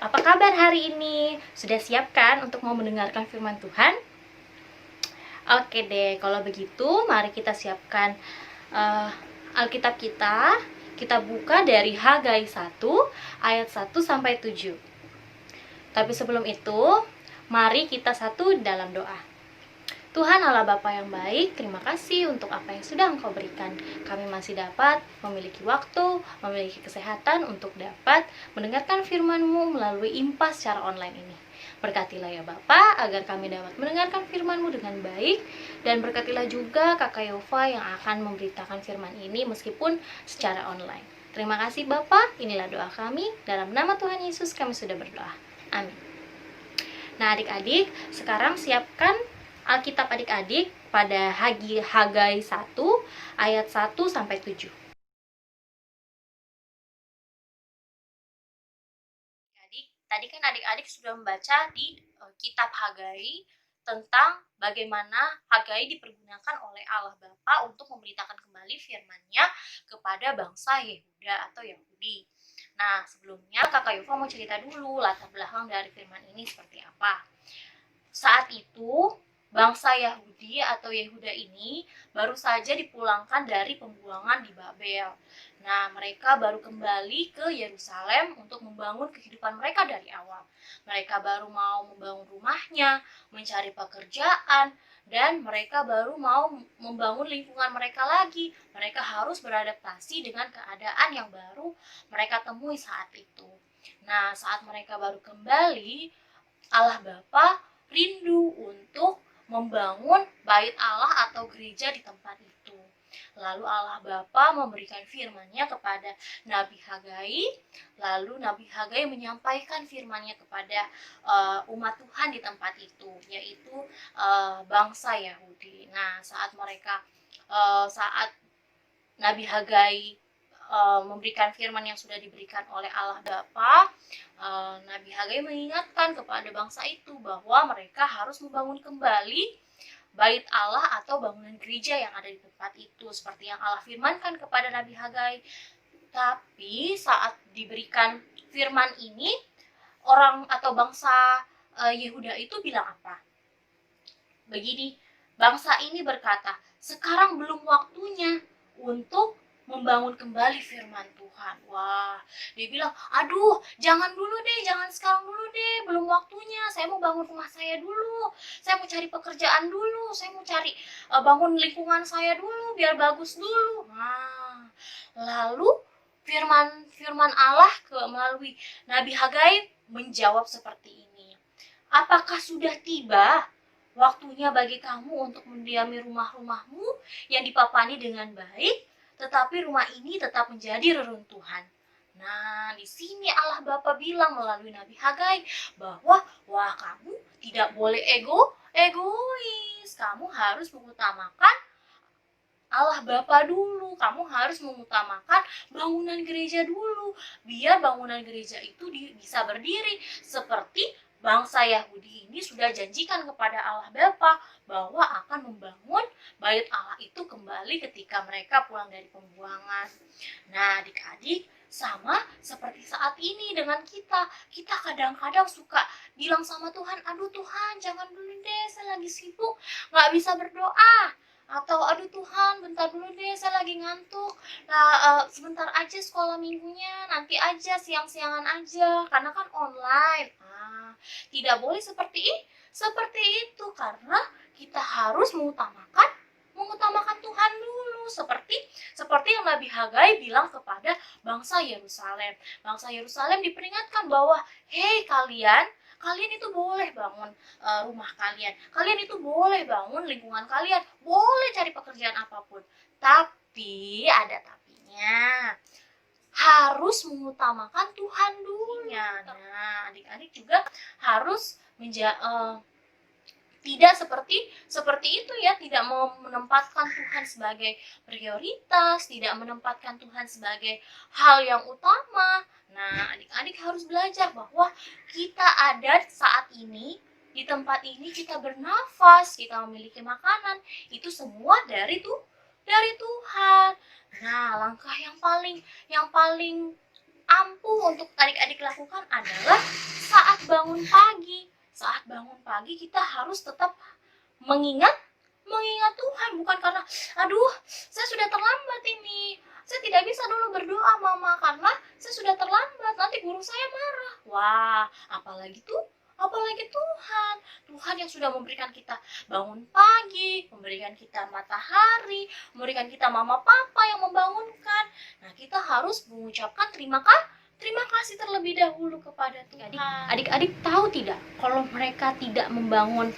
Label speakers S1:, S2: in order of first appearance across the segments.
S1: Apa kabar hari ini? Sudah siap kan untuk mau mendengarkan firman Tuhan? Oke deh, kalau begitu mari kita siapkan Alkitab kita. Kita buka dari Hagai 1 ayat 1 sampai 7. Tapi sebelum itu, mari kita satu dalam doa. Tuhan Allah Bapa yang baik, terima kasih untuk apa yang sudah Engkau berikan. Kami masih dapat memiliki waktu, memiliki kesehatan untuk dapat mendengarkan firman-Mu melalui IMPA secara online ini. Berkatilah ya Bapa, agar kami dapat mendengarkan firman-Mu dengan baik, dan berkatilah juga Kakak Yova yang akan memberitakan firman ini meskipun secara online. Terima kasih Bapa, inilah doa kami, dalam nama Tuhan Yesus kami sudah berdoa. Amin. Nah adik-adik, sekarang siapkan Alkitab adik-adik pada Hagai 1 ayat 1 sampai 7. Tadi kan adik-adik sudah membaca di kitab Hagai tentang bagaimana Hagai dipergunakan oleh Allah Bapa untuk memberitakan kembali firman-Nya kepada bangsa Yehuda atau Yahudi. Nah, sebelumnya Kakak Yufa mau cerita dulu latar belakang dari firman ini seperti apa. Saat itu, bangsa Yahudi atau Yehuda ini baru saja dipulangkan dari pembuangan di Babel. Nah, mereka baru kembali ke Yerusalem untuk membangun kehidupan mereka dari awal. Mereka baru mau membangun rumahnya, mencari pekerjaan, dan mereka baru mau membangun lingkungan mereka lagi. Mereka harus beradaptasi dengan keadaan yang baru mereka temui saat itu. Nah, saat mereka baru kembali, Allah Bapa rindu untuk membangun bait Allah atau gereja di tempat itu. Lalu Allah Bapa memberikan firman-Nya kepada Nabi Hagai, lalu Nabi Hagai menyampaikan firman-Nya kepada umat Tuhan di tempat itu, yaitu bangsa Yahudi. Nah, saat Nabi Hagai memberikan firman yang sudah diberikan oleh Allah Bapa, Nabi Hagai mengingatkan kepada bangsa itu bahwa mereka harus membangun kembali bait Allah atau bangunan gereja yang ada di tempat itu, seperti yang Allah firmankan kepada Nabi Hagai. Tapi saat diberikan firman ini, orang atau bangsa Yehuda itu bilang apa? Begini, bangsa ini berkata, sekarang belum waktunya untuk membangun kembali firman Tuhan. Wah, dia bilang, aduh, jangan dulu deh, jangan sekarang dulu deh, belum waktunya. Saya mau bangun rumah saya dulu, saya mau cari pekerjaan dulu, saya mau cari bangun lingkungan saya dulu, biar bagus dulu. Nah, lalu firman Allah melalui Nabi Hagai menjawab seperti ini. Apakah sudah tiba waktunya bagi kamu untuk mendiami rumah-rumahmu yang dipapani dengan baik, tetapi rumah ini tetap menjadi reruntuhan. Nah, di sini Allah Bapa bilang melalui Nabi Hagai bahwa wah kamu tidak boleh egois. Kamu harus mengutamakan Allah Bapa dulu. Kamu harus mengutamakan bangunan gereja dulu, biar bangunan gereja itu bisa berdiri seperti bangsa Yahudi ini sudah janjikan kepada Allah Bapa bahwa akan membangun bait Allah itu kembali ketika mereka pulang dari pembuangan. Nah, adik-adik, sama seperti saat ini dengan kita. Kita kadang-kadang suka bilang sama Tuhan, aduh Tuhan jangan dulu deh, saya lagi sibuk, gak bisa berdoa. Atau aduh Tuhan bentar dulu deh, saya lagi ngantuk. Nah, sebentar aja sekolah minggunya, nanti aja siang-siangan aja, karena kan online. Tidak boleh seperti itu, karena kita harus mengutamakan Tuhan dulu, seperti yang Nabi Hagai bilang kepada bangsa Yerusalem. Bangsa Yerusalem diperingatkan bahwa, hei kalian itu boleh bangun rumah kalian itu boleh bangun lingkungan kalian, boleh cari pekerjaan apapun, tapi ada tapinya, harus mengutamakan Tuhan dulu. Nah, adik-adik juga harus tidak seperti itu ya, tidak mau menempatkan Tuhan sebagai prioritas, tidak menempatkan Tuhan sebagai hal yang utama. Nah, adik-adik harus belajar bahwa kita ada saat ini, di tempat ini kita bernafas, kita memiliki makanan, itu semua dari Tuhan. Nah, langkah yang paling ampuh untuk adik-adik lakukan adalah saat bangun pagi. Saat bangun pagi kita harus tetap mengingat Tuhan, bukan karena aduh saya sudah terlambat ini, saya tidak bisa dulu berdoa mama karena saya sudah terlambat, nanti guru saya marah. Wah, apalagi Tuhan yang sudah memberikan kita bangun pagi, memberikan kita matahari, memberikan kita mama papa yang membangunkan. Nah, kita harus mengucapkan terima kasih terlebih dahulu kepada Tuhan. Adik-adik tahu tidak kalau mereka tidak membangun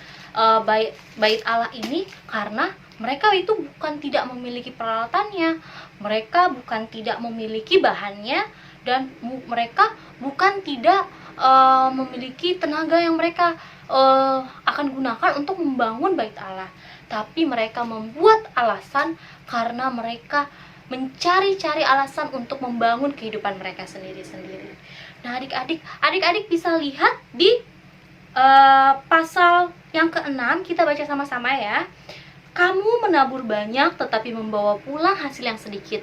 S1: bait Allah ini karena mereka itu bukan tidak memiliki peralatannya, mereka bukan tidak memiliki bahannya, dan mereka bukan tidak memiliki tenaga yang mereka akan gunakan untuk membangun bait Allah. Tapi mereka membuat alasan karena mereka mencari-cari alasan untuk membangun kehidupan mereka sendiri-sendiri. Nah, adik-adik bisa lihat di pasal yang ke-6, kita baca sama-sama ya. Kamu menabur banyak tetapi membawa pulang hasil yang sedikit.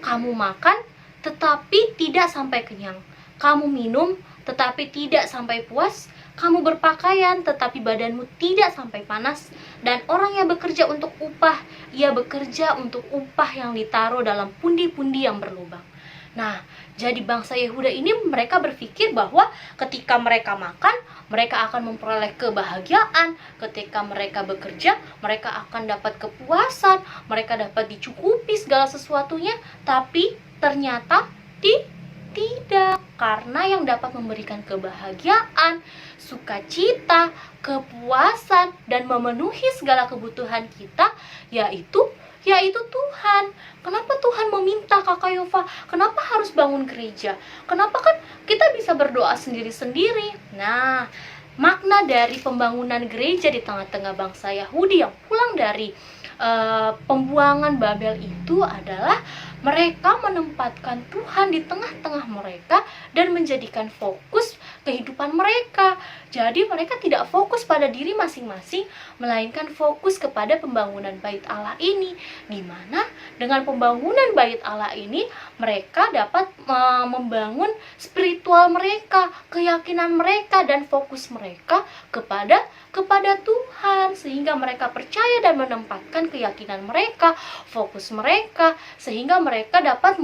S1: Kamu makan tetapi tidak sampai kenyang. Kamu minum tetapi tidak sampai puas. Kamu berpakaian tetapi badanmu tidak sampai panas. Dan orang yang bekerja untuk upah, ia bekerja untuk upah yang ditaruh dalam pundi-pundi yang berlubang. Nah, jadi bangsa Yehuda ini mereka berpikir bahwa ketika mereka makan, mereka akan memperoleh kebahagiaan. Ketika mereka bekerja, mereka akan dapat kepuasan, mereka dapat dicukupi segala sesuatunya. Tapi ternyata tidak, karena yang dapat memberikan kebahagiaan, sukacita, kepuasan, dan memenuhi segala kebutuhan kita yaitu Tuhan. Kenapa Tuhan meminta Kakak Yova? Kenapa harus bangun gereja? Kenapa kan kita bisa berdoa sendiri-sendiri? Nah, makna dari pembangunan gereja di tengah-tengah bangsa Yahudi yang pulang dari pembuangan Babel itu adalah mereka menempatkan Tuhan di tengah-tengah mereka dan menjadikan fokus kehidupan mereka. Jadi mereka tidak fokus pada diri masing-masing, melainkan fokus kepada pembangunan bait Allah ini. Di mana dengan pembangunan bait Allah ini mereka dapat membangun spiritual mereka, keyakinan mereka, dan fokus mereka kepada Tuhan, sehingga mereka percaya dan menempatkan keyakinan mereka, fokus mereka, sehingga mereka dapat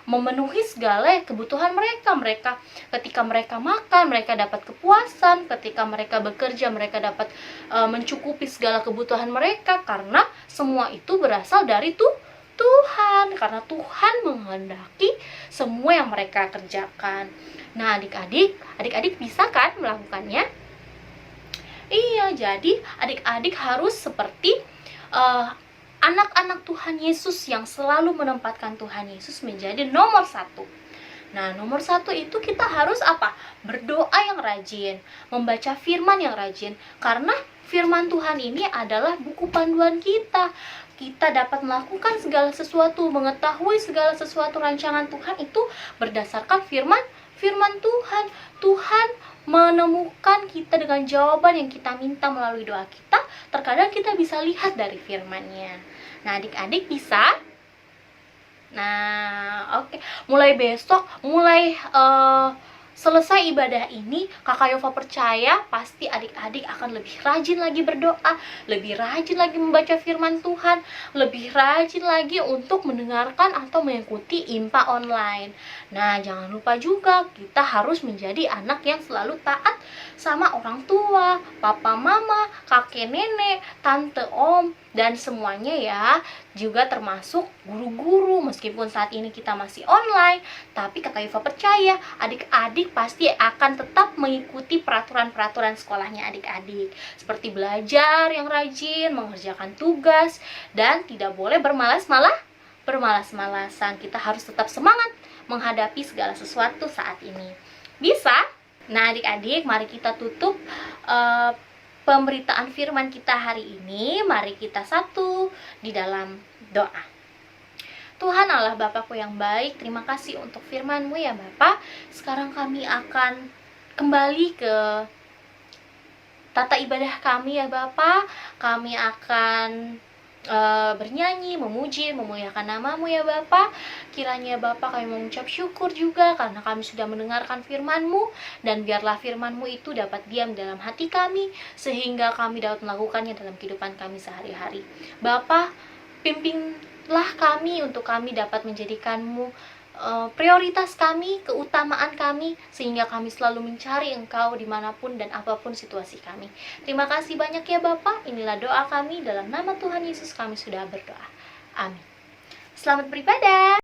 S1: memenuhi segala kebutuhan mereka. Ketika mereka makan, mereka dapat kepuasan. Ketika mereka bekerja, mereka dapat mencukupi segala kebutuhan mereka, karena semua itu berasal dari Tuhan, karena Tuhan menghendaki semua yang mereka kerjakan. Nah, adik-adik bisa kan melakukannya? Iya, jadi adik-adik harus seperti anak-anak Tuhan Yesus yang selalu menempatkan Tuhan Yesus menjadi nomor satu. Nah, nomor satu itu kita harus apa? Berdoa yang rajin, membaca firman yang rajin, karena firman Tuhan ini adalah buku panduan kita. Kita dapat melakukan segala sesuatu, mengetahui segala sesuatu rancangan Tuhan itu berdasarkan firman Tuhan. Tuhan menemukan kita dengan jawaban yang kita minta melalui doa kita. Terkadang kita bisa lihat dari firman-Nya. Nah, adik-adik bisa. Nah, oke. Mulai besok, selesai ibadah ini, Kakak Yova percaya pasti adik-adik akan lebih rajin lagi berdoa, lebih rajin lagi membaca firman Tuhan, lebih rajin lagi untuk mendengarkan atau mengikuti IMPA online. Nah, jangan lupa juga kita harus menjadi anak yang selalu taat sama orang tua, papa mama, kakek nenek, tante om, dan semuanya ya, juga termasuk guru-guru. Meskipun saat ini kita masih online, tapi Kakak Yova percaya adik-adik pasti akan tetap mengikuti peraturan-peraturan sekolahnya adik-adik, seperti belajar yang rajin, mengerjakan tugas, dan tidak boleh bermalas-malasan. Kita harus tetap semangat menghadapi segala sesuatu saat ini. Bisa? Nah, adik-adik, mari kita tutup pemberitaan firman kita hari ini. Mari kita satu di dalam doa. Tuhan Allah Bapakku yang baik, terima kasih untuk firman-Mu ya Bapak. Sekarang kami akan kembali ke tata ibadah kami ya Bapak. Kami akan bernyanyi, memuji, memuliakan nama-Mu ya Bapa. Kiranya Bapa kami mengucap syukur juga karena kami sudah mendengarkan firman-Mu, dan biarlah firman-Mu itu dapat diam dalam hati kami sehingga kami dapat melakukannya dalam kehidupan kami sehari-hari. Bapa, pimpinlah kami untuk kami dapat menjadikan-Mu prioritas kami, keutamaan kami, sehingga kami selalu mencari Engkau dimanapun dan apapun situasi kami. Terima kasih banyak ya Bapak. Inilah doa kami, dalam nama Tuhan Yesus kami sudah berdoa. Amin. Selamat beribadah.